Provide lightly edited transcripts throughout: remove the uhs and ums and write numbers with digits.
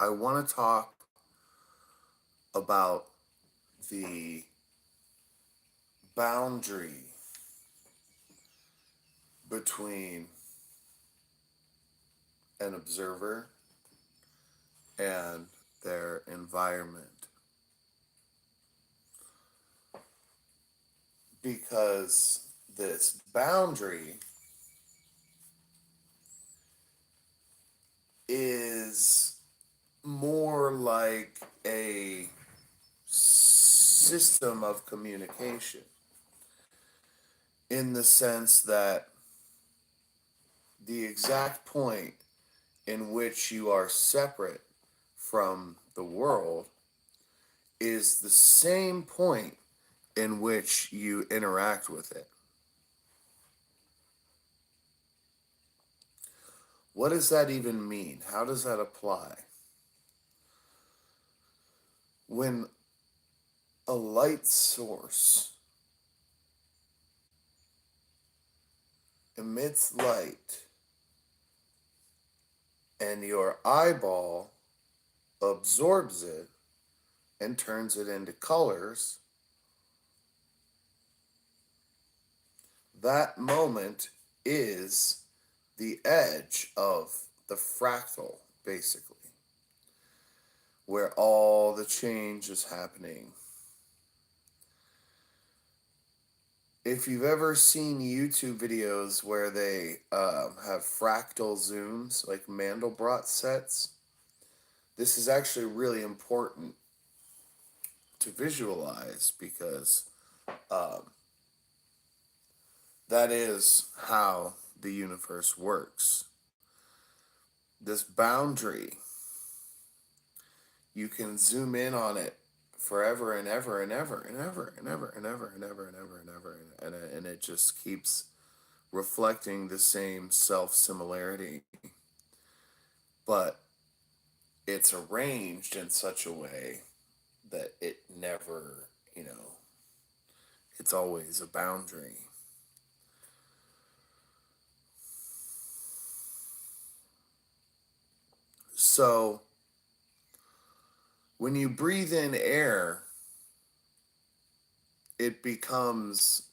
I want to talk about the boundary between an observer and their environment. Because this boundary is more like a system of communication in the sense that the exact point in which you are separate from the world is the same point in which you interact with it. What does that even mean? How does that apply? When a light source emits light and your eyeball absorbs it and turns it into colors, that moment is the edge of the fractal, basically, where all the change is happening. If you've ever seen YouTube videos where they have fractal zooms, like Mandelbrot sets, this is actually really important to visualize because that is how the universe works. This boundary, you can zoom in on it forever and ever and ever and ever and ever and ever and ever and ever and ever and it just keeps reflecting the same self-similarity, but it's arranged in such a way that it never, it's always a boundary. So when you breathe in air, it becomes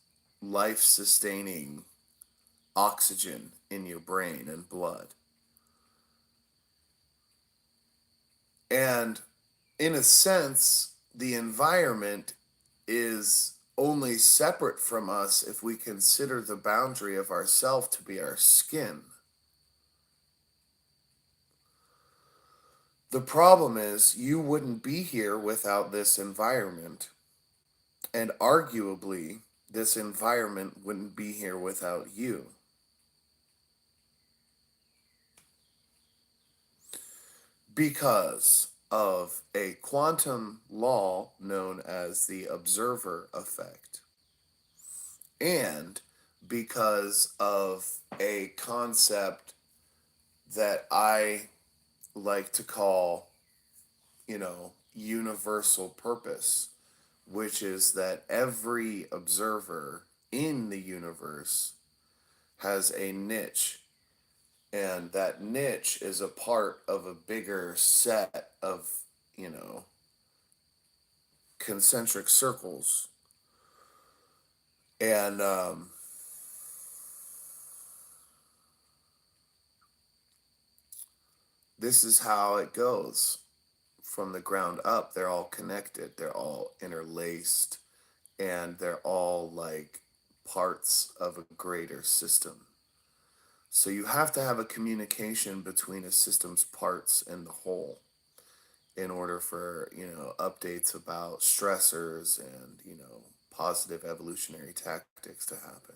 life sustaining oxygen in your brain and blood. And in a sense, the environment is only separate from us if we consider the boundary of ourself to be our skin. The problem is you wouldn't be here without this environment. And arguably, this environment wouldn't be here without you. Because of a quantum law known as the observer effect. And because of a concept that I like to call, universal purpose, which is that every observer in the universe has a niche, and that niche is a part of a bigger set of, concentric circles. And this is how it goes from the ground up. They're all connected, they're all interlaced, and they're all like parts of a greater system. So you have to have a communication between a system's parts and the whole in order for, updates about stressors and, positive evolutionary tactics to happen.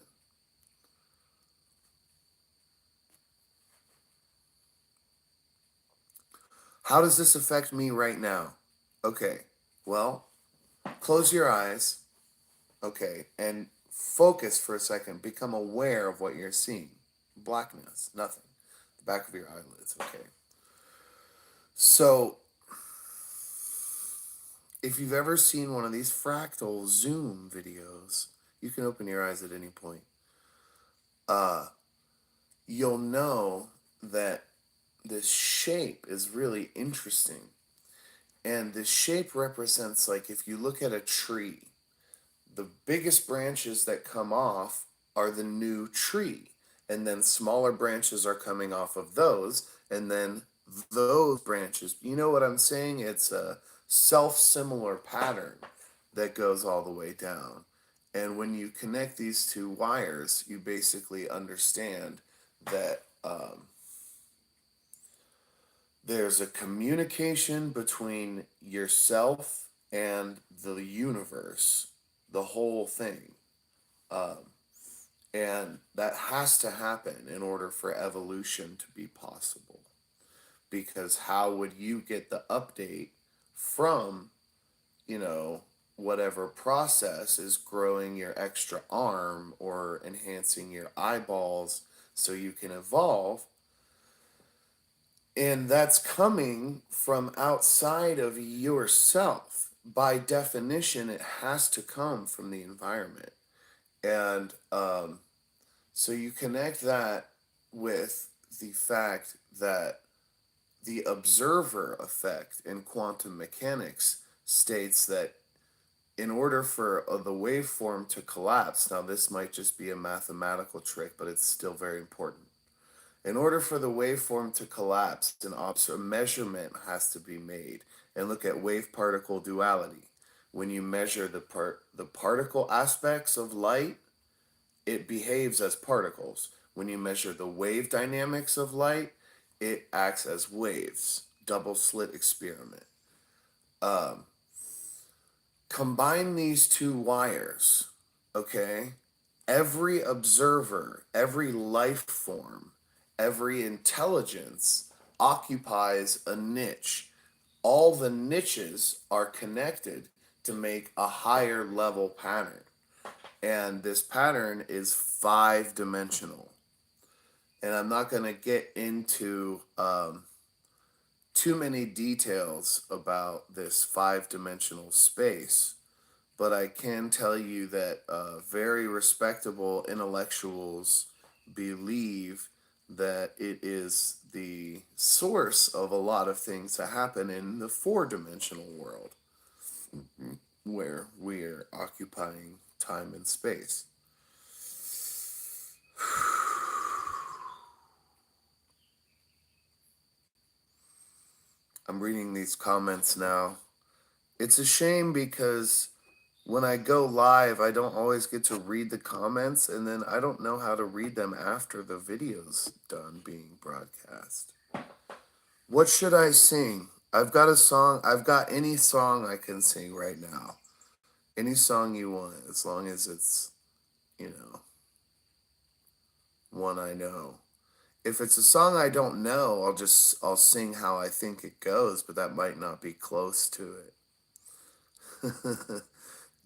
How does this affect me right now? Okay, well, close your eyes, okay, and focus for a second. Become aware of what you're seeing. Blackness, nothing. The back of your eyelids, okay. So, if you've ever seen one of these fractal Zoom videos, you can open your eyes at any point. You'll know that this shape is really interesting. And this shape represents, like, if you look at a tree, the biggest branches that come off are the new tree. And then smaller branches are coming off of those. And then those branches, you know what I'm saying? It's a self similar pattern that goes all the way down. And when you connect these two wires, you basically understand that there's a communication between yourself and the universe, the whole thing. Um, and that has to happen in order for evolution to be possible. Because how would you get the update from, you know, whatever process is growing your extra arm or enhancing your eyeballs so you can evolve? And that's coming from outside of yourself. By definition, it has to come from the environment. And so you connect that with the fact that the observer effect in quantum mechanics states that in order for the waveform to collapse, now this might just be a mathematical trick, but it's still very important. In order for the waveform to collapse, a measurement has to be made. And look at wave particle duality. When you measure the particle aspects of light, it behaves as particles. When you measure the wave dynamics of light, it acts as waves. Double slit experiment. Um, Combine these two wires, okay? Every observer, every life form, every intelligence occupies a niche. All the niches are connected to make a higher level pattern. And this pattern is 5 dimensional. And I'm not going to get into too many details about this 5 dimensional space, but I can tell you that very respectable intellectuals believe that it is the source of a lot of things that happen in the 4 dimensional world where we're occupying time and space. I'm reading these comments now. It's a shame because when I go live, I don't always get to read the comments, and then I don't know how to read them after the video's done being broadcast. What should I sing? I've got a song. I've got any song I can sing right now. Any song you want, as long as it's, you know, one I know. If it's a song I don't know, I'll sing how I think it goes, but that might not be close to it.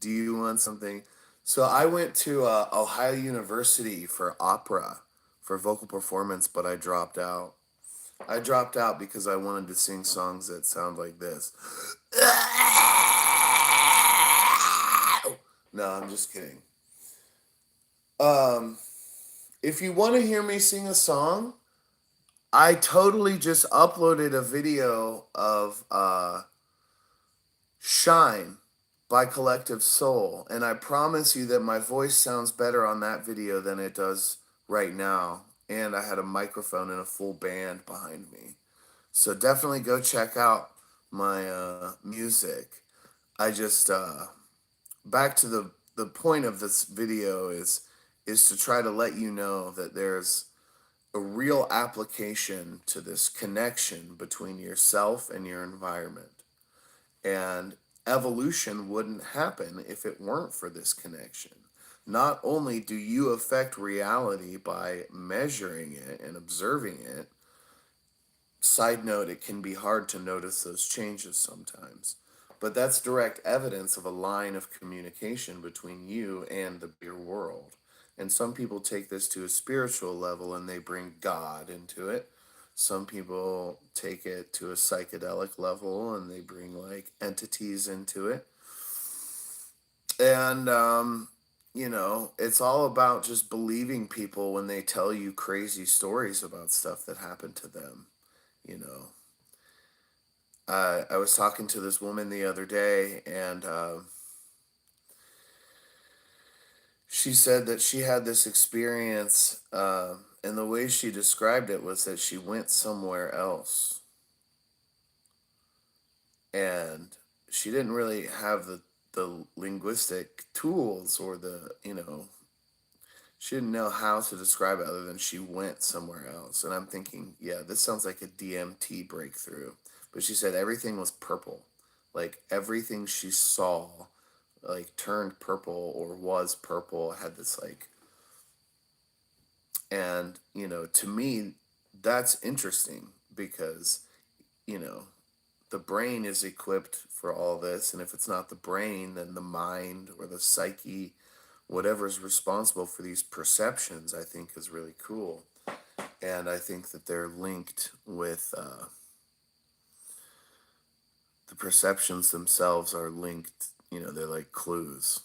Do you want something? So I went to Ohio University for opera, for vocal performance, but I dropped out. I dropped out because I wanted to sing songs that sound like this. No, I'm just kidding. Um, if you want to hear me sing a song, I totally just uploaded a video of Shine by Collective Soul, and I promise you that my voice sounds better on that video than it does right now. And I had a microphone and a full band behind me. So definitely go check out my music. I just back to the point of this video is to try to let you know that there's a real application to this connection between yourself and your environment. And evolution wouldn't happen if it weren't for this connection. Not only do you affect reality by measuring it and observing it, side note, it can be hard to notice those changes sometimes, but that's direct evidence of a line of communication between you and the bigger world. And some people take this to a spiritual level and they bring God into it. Some people take it to a psychedelic level and they bring like entities into it. And, it's all about just believing people when they tell you crazy stories about stuff that happened to them. you know. I was talking to this woman the other day, and she said that she had this experience, and the way she described it was that she went somewhere else, and she didn't really have the linguistic tools or the, she didn't know how to describe it other than she went somewhere else. And I'm thinking, yeah, this sounds like a DMT breakthrough. But she said everything was purple. Like everything she saw, like turned purple or was purple, had this like, and, to me, that's interesting because, you know, the brain is equipped for all this. And if it's not the brain, then the mind or the psyche, whatever is responsible for these perceptions, I think is really cool. And I think that they're linked with the perceptions themselves are linked, they're like clues.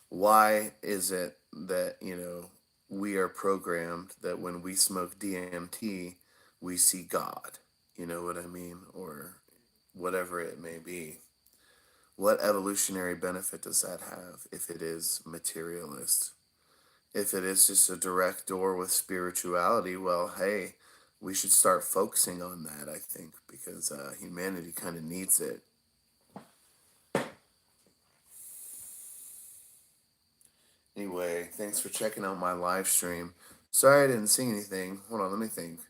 Why is it that, we are programmed that when we smoke DMT, we see God? You know what I mean? Or whatever it may be. What evolutionary benefit does that have if it is materialist? If it is just a direct door with spirituality, well, hey, we should start focusing on that, I think, because humanity kind of needs it. Anyway, thanks for checking out my live stream. Sorry I didn't sing anything. Hold on, let me think.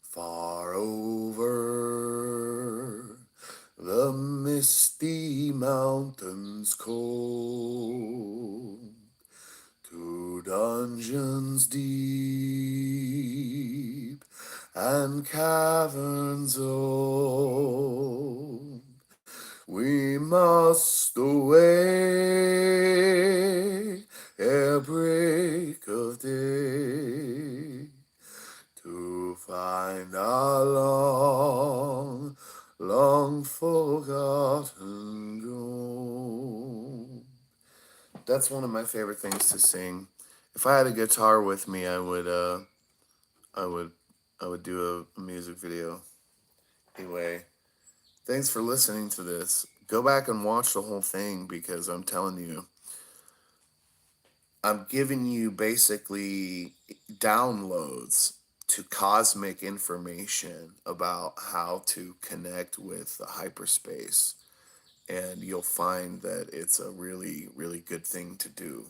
Far over the misty mountains cold, to dungeons deep and caverns old, we must away ere break of day to find our long, long forgotten gold. That's one of my favorite things to sing. If I had a guitar with me, I would, I would do a music video. Anyway, thanks for listening to this. Go back and watch the whole thing because I'm telling you, I'm giving you basically downloads to cosmic information about how to connect with the hyperspace. And you'll find that it's a really, really good thing to do.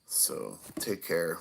So take care.